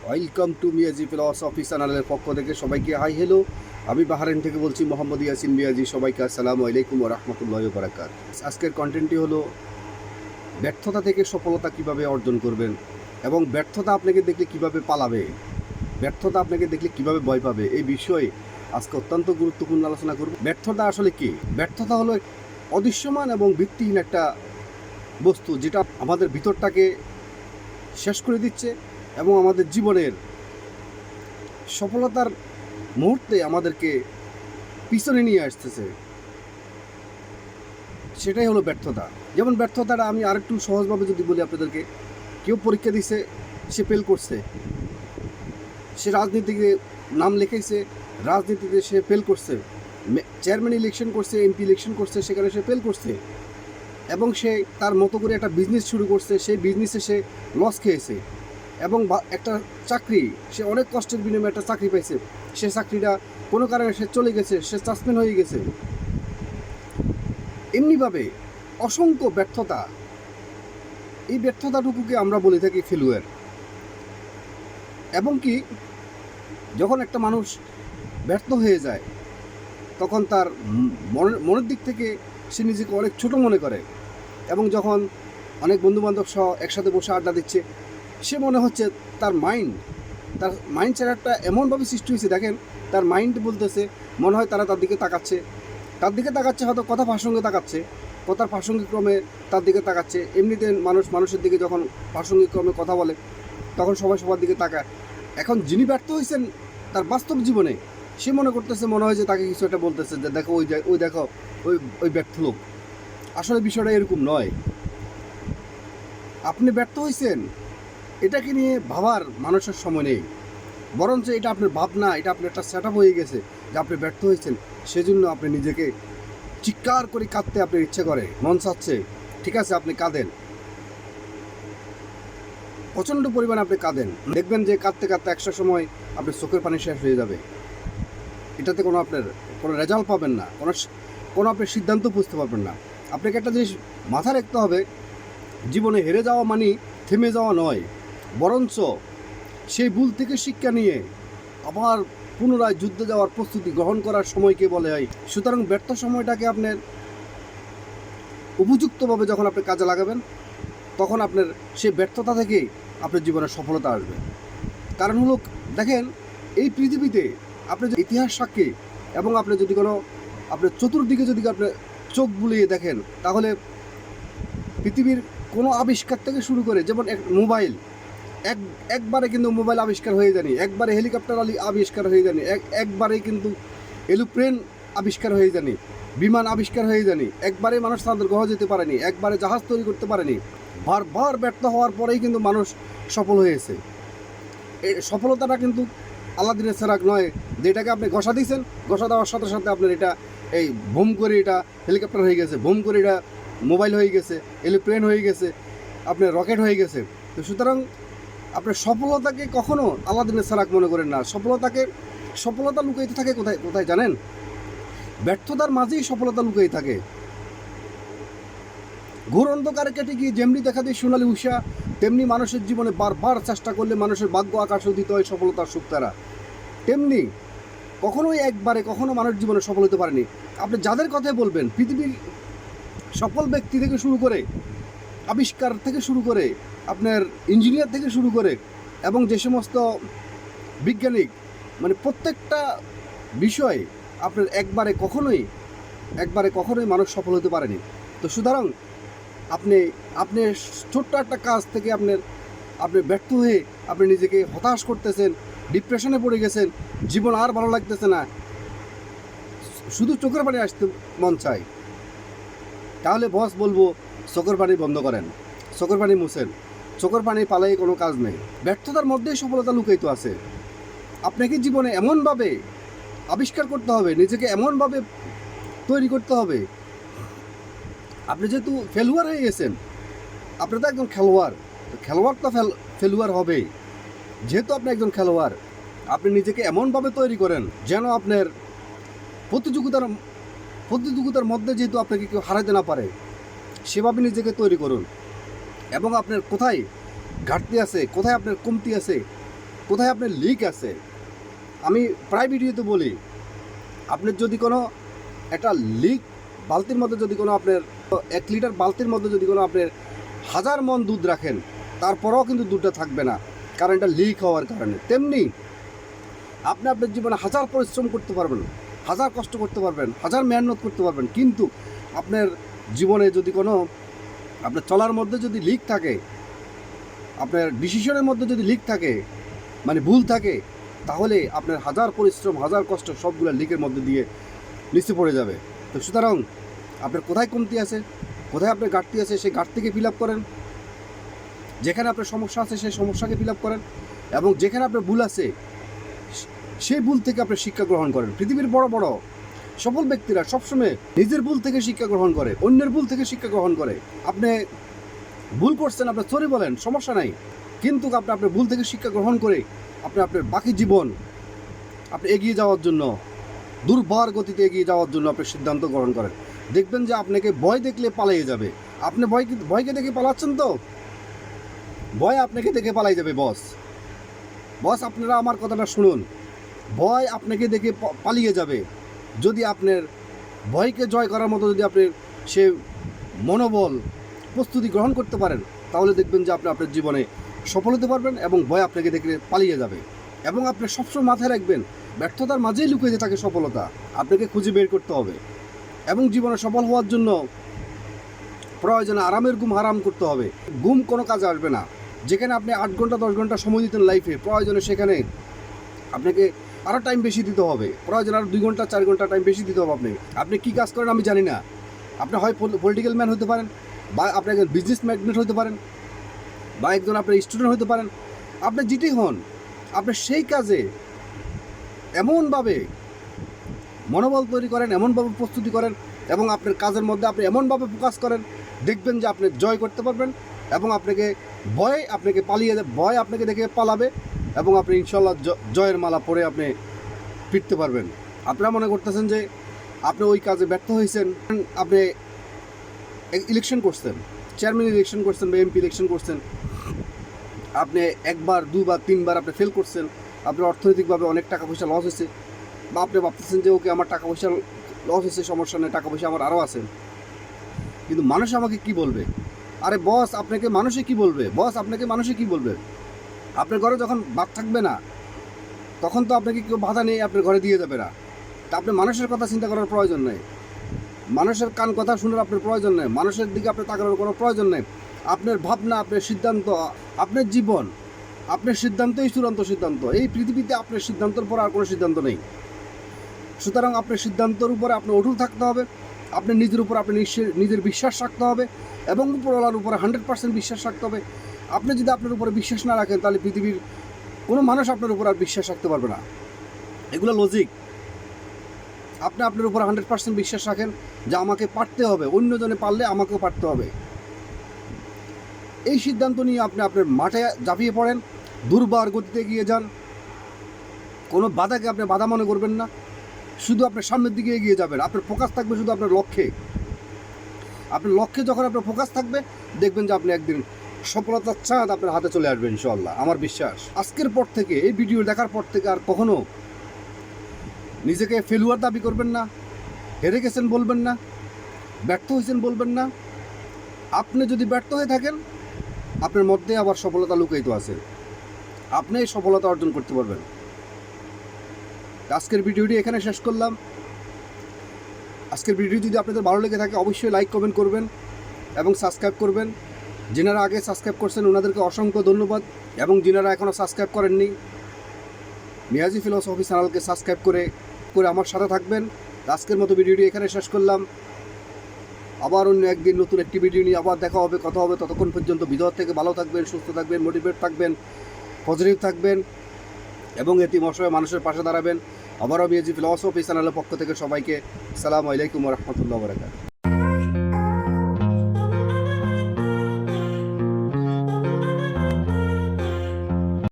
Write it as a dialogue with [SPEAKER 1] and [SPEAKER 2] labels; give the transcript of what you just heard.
[SPEAKER 1] Welcome to Miyaji philosophy চ্যানেলের পক্ষ থেকে সবাইকে হাই হ্যালো। আমি বাহারাইন থেকে বলছি মোহাম্মদ ইয়াসিন মিয়াজি। সবাইকে আসসালামু আলাইকুম ওয়া রাহমাতুল্লাহি ওয়া বারাকাতুহু। আজকের কন্টেন্টটি হলো ব্যর্থতা থেকে সফলতা কিভাবে অর্জন করবেন এবং ব্যর্থতা আপনাকে দেখলে কিভাবে পালাবে, ব্যর্থতা আপনাকে দেখলে কিভাবে ভয় পাবে, এই বিষয়ে আজকে অত্যন্ত গুরুত্বপূর্ণ আলোচনা করব। ব্যর্থতা আসলে কি? ব্যর্থতা হলো অদৃশ্যমান এবং ভিত্তিহীন একটা বস্তু যেটা আমাদের ভিতরটাকে শেষ করে দিচ্ছে এবং আমাদের জীবনের সফলতার মুহূর্তে আমাদেরকে পিছনে নিয়ে আসতেছে। সেটাই হলো ব্যর্থতা। যেমন ব্যর্থতাটা আমি আরেকটু সহজভাবে যদি বলি আপনাদেরকে, কেউ পরীক্ষা দিছে, সে ফেল করছে, সে রাজনীতিতে নাম লিখেছে, রাজনীতিতে সে ফেল করছে, চেয়ারম্যান ইলেকশন করছে, এমপি ইলেকশন করছে, সেখানে সে ফেল করছে এবং সে তার মতো করে একটা বিজনেস শুরু করছে, সেই বিজনেসে সে লস খেয়েছে এবং একটা চাকরি, সে অনেক কষ্টের বিনিময়ে একটা চাকরি পাইছে, সে চাকরিটা কোনো কারণে সে চলে গেছে, সে সাসপেন্ড হয়ে গেছে। এমনিভাবে অসংখ্য ব্যর্থতা, এই ব্যর্থতাটুকুকে আমরা বলে থাকি ফেলুয়ার। এবং কি যখন একটা মানুষ ব্যর্থ হয়ে যায় তখন তার মনের দিক থেকে সে নিজেকে অনেক ছোট মনে করে এবং যখন অনেক বন্ধুবান্ধব সহ একসাথে বসে আড্ডা দিচ্ছে, সে মনে হচ্ছে তার মাইন্ড সেটআপটা এমনভাবে সৃষ্টি হয়েছে, দেখেন তার মাইন্ড বলতেছে, মনে হয় তারা তার দিকে তাকাচ্ছে, হয়তো কথা প্রাসঙ্গে তাকাচ্ছে, কথার প্রাসঙ্গিক ক্রমে তার দিকে তাকাচ্ছে। এমনিতে মানুষের দিকে যখন প্রাসঙ্গিক ক্রমে কথা বলে তখন সবাই সবার দিকে তাকায়। এখন যিনি ব্যর্থ হয়েছেন তার বাস্তব জীবনে, সে মনে করতেছে, মনে হয় যে তাকে কিছু একটা বলতেছে, যে দেখো দেখো ওই ব্যর্থ লোক। আসলে বিষয়টা এরকম নয়। আপনি ব্যর্থ হয়েছেন এটাকে নিয়ে ভাবার মানুষের সময় নেই, বরঞ্চ এটা আপনার ভাবনা, এটা আপনার একটা সেট আপ হয়ে গেছে যে আপনি ব্যর্থ হয়েছেন। সেজন্য আপনি নিজেকে চিৎকার করে কাঁদতে আপনার ইচ্ছে করে, মন চাচ্ছে, ঠিক আছে আপনি কাঁদেন, প্রচণ্ড পরিমাণে আপনি কাঁদেন। দেখবেন যে কাঁদতে কাঁদতে একটা সময় আপনার চোখের পানি শেষ হয়ে যাবে। এটাতে আপনার কোনো রেজাল্ট পাবেন না, কোনো আপনি সিদ্ধান্ত বুঝতে পারবেন না। আপনাকে একটা জিনিস মাথায় রাখতে হবে, জীবনে হেরে যাওয়া মানে থেমে যাওয়া নয়, বরঞ্চ সেই ভুল থেকে শিক্ষা নিয়ে আবার পুনরায় যুদ্ধে যাওয়ার প্রস্তুতি গ্রহণ করার সময়কে বলে হয়। সুতরাং ব্যর্থ সময়টাকে আপনার উপযুক্তভাবে যখন আপনি কাজে লাগাবেন, তখন আপনার সেই ব্যর্থতা থেকেই আপনার জীবনে সফলতা আসবে। কারণ হলো, দেখেন এই পৃথিবীতে আপনি যে ইতিহাস সাক্ষী এবং আপনি যদি কোনো আপনার চতুর্দিকে যদি আপনি চোখ বুলিয়ে দেখেন, তাহলে পৃথিবীর কোনো আবিষ্কার থেকে শুরু করে, যেমন মোবাইল, একবারে কিন্তু মোবাইল আবিষ্কার হয়ে যায়নি, একবারে হেলিকপ্টার আবিষ্কার হয়ে যায়নি, একবারে কিন্তু এরোপ্লেন আবিষ্কার হয়ে যায়নি, বিমান আবিষ্কার হয়ে যায়নি, একবারে মানুষ তাদের গ্রহ যেতে পারেনি, একবারে জাহাজ তৈরি করতে পারেনি। বারবার ব্যর্থ হওয়ার পরেই কিন্তু মানুষ সফল হয়েছে। এই সফলতাটা কিন্তু আল্লাদিনের সেরাক নয়, যেটাকে আপনি ঘষা দিয়েছেন, ঘষা দেওয়ার সাথে সাথে আপনার এটা এই বুম করে এটা হেলিকপ্টার হয়ে গেছে, বুম করে এটা মোবাইল হয়ে গেছে, এরোপ্লেন হয়ে গেছে, আপনার রকেট হয়ে গেছে। তো সুতরাং আপনার সফলতাকে কখনো আল্লাদিনের সেরাক মনে করেন না। সফলতা লুকাইতে থাকে কোথায় কোথায় জানেন? ব্যর্থতার মাঝেই সফলতা লুকিয়ে থাকে। ঘোর অন্ধকারে কেটে গিয়ে যেমনি দেখা দেয় সোনালি উষা, তেমনি মানুষের জীবনে বারবার চেষ্টা করলে মানুষের ভাগ্য আকাশ উদিত হয় সফলতার সুক্তারা। তেমনি কখনো মানুষ জীবনে সফল হতে পারেনি। আপনি যাদের কথাই বলবেন, পৃথিবীর সফল ব্যক্তি থেকে শুরু করে, আবিষ্কার থেকে শুরু করে, আপনার ইঞ্জিনিয়ার থেকে শুরু করে এবং যে সমস্ত বিজ্ঞানিক, মানে প্রত্যেকটা বিষয়ে আপনার একবারে কখনোই মানুষ সফল হতে পারেনি। তো সুতরাং আপনি ছোট্ট একটা কাজ থেকে আপনি ব্যর্থ হয়ে আপনি নিজেকে হতাশ করতেছেন, ডিপ্রেশনে পড়ে গেছেন, জীবন আর ভালো লাগতেছে না, শুধু চোখের পানি আসতে মন চায়, তাহলে বস বলবো চোখের পানি বন্ধ করেন, চোখের পানি মুছেন। চোখের পানি পালাই কোনো কাজ নেই। ব্যর্থতার মধ্যেই সফলতা লুকায়িত আছে। আপনাকে জীবনে এমনভাবে আবিষ্কার করতে হবে, নিজেকে এমনভাবে তৈরি করতে হবে। আপনি যেহেতু ফেলুয়ার হয়ে গেছেন, আপনি তো একজন খেলোয়াড়, তো খেলোয়াড় তো ফেলুয়ার হবেই। যেহেতু আপনি একজন খেলোয়াড়, আপনি নিজেকে এমনভাবে তৈরি করেন যেন আপনার প্রতিযোগিতার মধ্যে যেহেতু আপনাকে কেউ হারাতে না পারে, সেভাবে নিজেকে তৈরি করুন। এবং আপনার কোথায় ঘাটতি আছে, কোথায় আপনার কমতি আছে, কোথায় আপনার লিক আছে। আমি প্রায় ভিডিওতে বলি, আপনার যদি কোনো একটা লিক বালতির মধ্যে যদি কোনো আপনার 1 লিটার বালতির মধ্যে যদি কোনো আপনার 1000 মণ দুধ রাখেন, তারপরেও কিন্তু দুধটা থাকবে না, কারণ এটা লিক হওয়ার কারণে। তেমনি আপনি আপনার জীবনে 1000 পরিশ্রম করতে পারবেন, 1000 কষ্ট করতে পারবেন, 1000 মেহনত করতে পারবেন, কিন্তু আপনার জীবনে যদি কোনো আপনার চলার মধ্যে যদি লিক থাকে, আপনার ডিসিশনের মধ্যে যদি লিক থাকে, মানে ভুল থাকে, তাহলে আপনার 1000 পরিশ্রম 1000 কষ্ট সবগুলো লিকের মধ্যে দিয়ে নিচে পড়ে যাবে। তো সুতরাং আপনার কোথায় কমতি আছে, কোথায় আপনার ঘাটতি আছে, সেই ঘাটতিকে ফিল আপ করেন। যেখানে আপনার সমস্যা আছে সেই সমস্যাকে ফিল আপ করেন, এবং যেখানে আপনার ভুল আছে সেই ভুল থেকে আপনি শিক্ষা গ্রহণ করেন। পৃথিবীর বড় বড় সফল ব্যক্তিরা সবসময় নিজের ভুল থেকে শিক্ষা গ্রহণ করে, অন্যের ভুল থেকে শিক্ষা গ্রহণ করে। আপনি ভুল করছেন, আপনার সরি বলেন, সমস্যা নাই, কিন্তু আপনি আপনার ভুল থেকে শিক্ষা গ্রহণ করে আপনি আপনার বাকি জীবন আপনি এগিয়ে যাওয়ার জন্য, দুর্বার গতিতে এগিয়ে যাওয়ার জন্য আপনি সিদ্ধান্ত গ্রহণ করেন। দেখবেন যে আপনাকে ভয় দেখলে পালিয়ে যাবে। আপনি ভয়কে দেখে পালাচ্ছেন, তো ভয় আপনাকে দেখে পালাই যাবে। বস আপনারা আমার কথাটা শুনুন, ভয় আপনাকে দেখে পালিয়ে যাবে। যদি আপনার ভয়কে জয় করার মতো যদি আপনি সে মনোবল প্রস্তুতি গ্রহণ করতে পারেন, তাহলে দেখবেন যে আপনি আপনার জীবনে সফল হতে পারবেন এবং ভয় আপনাকে দেখে পালিয়ে যাবে। এবং আপনি সবসময় মাথায় রাখবেন, ব্যর্থতার মাঝেই লুকিয়ে থাকে সফলতা। আপনাকে খুঁজে বের করতে হবে, এবং জীবনে সফল হওয়ার জন্য প্রয়োজনে আরামের ঘুম হারাম করতে হবে। ঘুম কোনো কাজে আসবে না। যেখানে আপনি 8 ঘন্টা 10 ঘন্টা সময় দিতেন লাইফে, প্রয়োজনে সেখানে আপনাকে আরও টাইম বেশি দিতে হবে। প্রয়োজনে আরও 2 ঘন্টা 4 ঘন্টা টাইম বেশি দিতে হবে। আপনি কী কাজ করেন আমি জানি না। আপনি হয় পলিটিক্যাল ম্যান হতে পারেন, বা আপনি একজন বিজনেস ম্যাগনেট হতে পারেন, বা একজন আপনার স্টুডেন্ট হতে পারেন। আপনি যেটাই হন, আপনি সেই কাজে এমনভাবে মনোবল তৈরি করেন, এমনভাবে প্রস্তুতি করেন, এবং আপনার কাজের মধ্যে আপনি এমনভাবে ফোকাস করেন, দেখবেন যে আপনি জয় করতে পারবেন। এবং ভয় আপনাকে দেখে পালাবে, এবং আপনি ইনশাল্লাহ জয়ের মালা পরে আপনি ফিরতে পারবেন। আপনারা মনে করতেছেন যে আপনি ওই কাজে ব্যর্থ হয়েছেন। আপনি ইলেকশন করছেন, চেয়ারম্যান ইলেকশন করছেন বা এমপি ইলেকশন করছেন, আপনি 1 বার 2 বার 3 বার আপনি ফেল করছেন, আপনার অর্থনৈতিকভাবে অনেক টাকা পয়সা লস হয়েছে, বা আপনি ভাবতেছেন যে ওকে আমার টাকা পয়সা লস হয়েছে, সমস্যা নেই, টাকা পয়সা আমার আরও আছে, কিন্তু মানুষ আমাকে কি বলবে? আরে বস, আপনাকে মানুষে কি বলবে? আপনার ঘরে যখন ভাত থাকবে না, তখন তো আপনাকে কেউ বাধা নেই, আপনার ঘরে দিয়ে যাবে না। তা আপনি মানুষের কথা চিন্তা করার প্রয়োজন নেই, মানুষের কান কথা শোনার আপনার প্রয়োজন নেই, মানুষের দিকে আপনি তাকানোর কোনো প্রয়োজন নেই। আপনার ভাবনা, আপনার সিদ্ধান্ত, আপনার জীবন, আপনার সিদ্ধান্তই চূড়ান্ত সিদ্ধান্ত। এই পৃথিবীতে আপনার সিদ্ধান্তের পর আর কোনো সিদ্ধান্ত নেই। সুতরাং আপনার সিদ্ধান্তের উপরে আপনার অটুট থাকতে হবে, আপনার নিজের উপর আপনি নিজের বিশ্বাস রাখতে হবে, এবং উপরওয়ালার উপরে 100% বিশ্বাস রাখতে হবে। আপনি যদি আপনার উপরে বিশ্বাস না রাখেন, তাহলে পৃথিবীর কোনো মানুষ আপনার উপর আর বিশ্বাস রাখতে পারবে না। এগুলো লজিক। আপনি আপনার উপর 100% বিশ্বাস রাখেন যে আমাকে পারতে হবে, অন্যজনে পারলে আমাকেও পারতে হবে। এই সিদ্ধান্ত নিয়ে আপনি আপনার মাঠে ঝাঁপিয়ে পড়েন, দুর্বার গতিতে এগিয়ে যান। কোনো বাধাকে আপনি বাধা মনে করবেন না, শুধু আপনার সামনের দিকে এগিয়ে যাবেন। আপনার ফোকাস থাকবে শুধু আপনার লক্ষ্যে। আপনার লক্ষ্যে যখন আপনার ফোকাস থাকবে, দেখবেন যে আপনি একদিন সফলতার চাঁদ আপনার হাতে চলে আসবে ইনশাআল্লাহ। আমার বিশ্বাস, আজকের পর থেকে, এই ভিডিও দেখার পর থেকে আর কখনো নিজেকে ফেলুয়ার দাবি করবেন না, হেরে গেছেন বলবেন না, ব্যর্থ হয়েছেন বলবেন না। আপনি যদি ব্যর্থ হয়ে থাকেন, আপনার মধ্যে আবার সফলতা লুকায়িত আছে, আপনি এই সফলতা অর্জন করতে পারবেন। আজকের ভিডিওটি এখানে শেষ করলাম। আজকের ভিডিও যদি আপনাদের ভালো লেগে থাকে, অবশ্যই লাইক কমেন্ট করবেন এবং সাবস্ক্রাইব করবেন। যিনারা আগে সাবস্ক্রাইব করছেন ওনাদেরকে অসংখ্য ধন্যবাদ, এবং যিনারা এখনও সাবস্ক্রাইব করেননি, মিয়াজি ফিলোসফি চ্যানেলকে সাবস্ক্রাইব করে আমার সাথে থাকবেন। আজকের মতো ভিডিওটি এখানে শেষ করলাম। আবার অন্য একদিন নতুন একটি ভিডিও নিয়ে আবার দেখা হবে, কথা হবে। ততক্ষণ পর্যন্ত বিদায় থেকে ভালো থাকবেন, সুস্থ থাকবেন, মোটিভেট থাকবেন, পজিটিভ থাকবেন, এবং এটি অসহায় মানুষের পাশে দাঁড়াবেন। আবারও মিয়াজি ফিলোসফি চ্যানেলের পক্ষ থেকে সবাইকে আসসালামু আলাইকুম ওয়া রাহমাতুল্লাহি ওয়া বারাকাতুহু।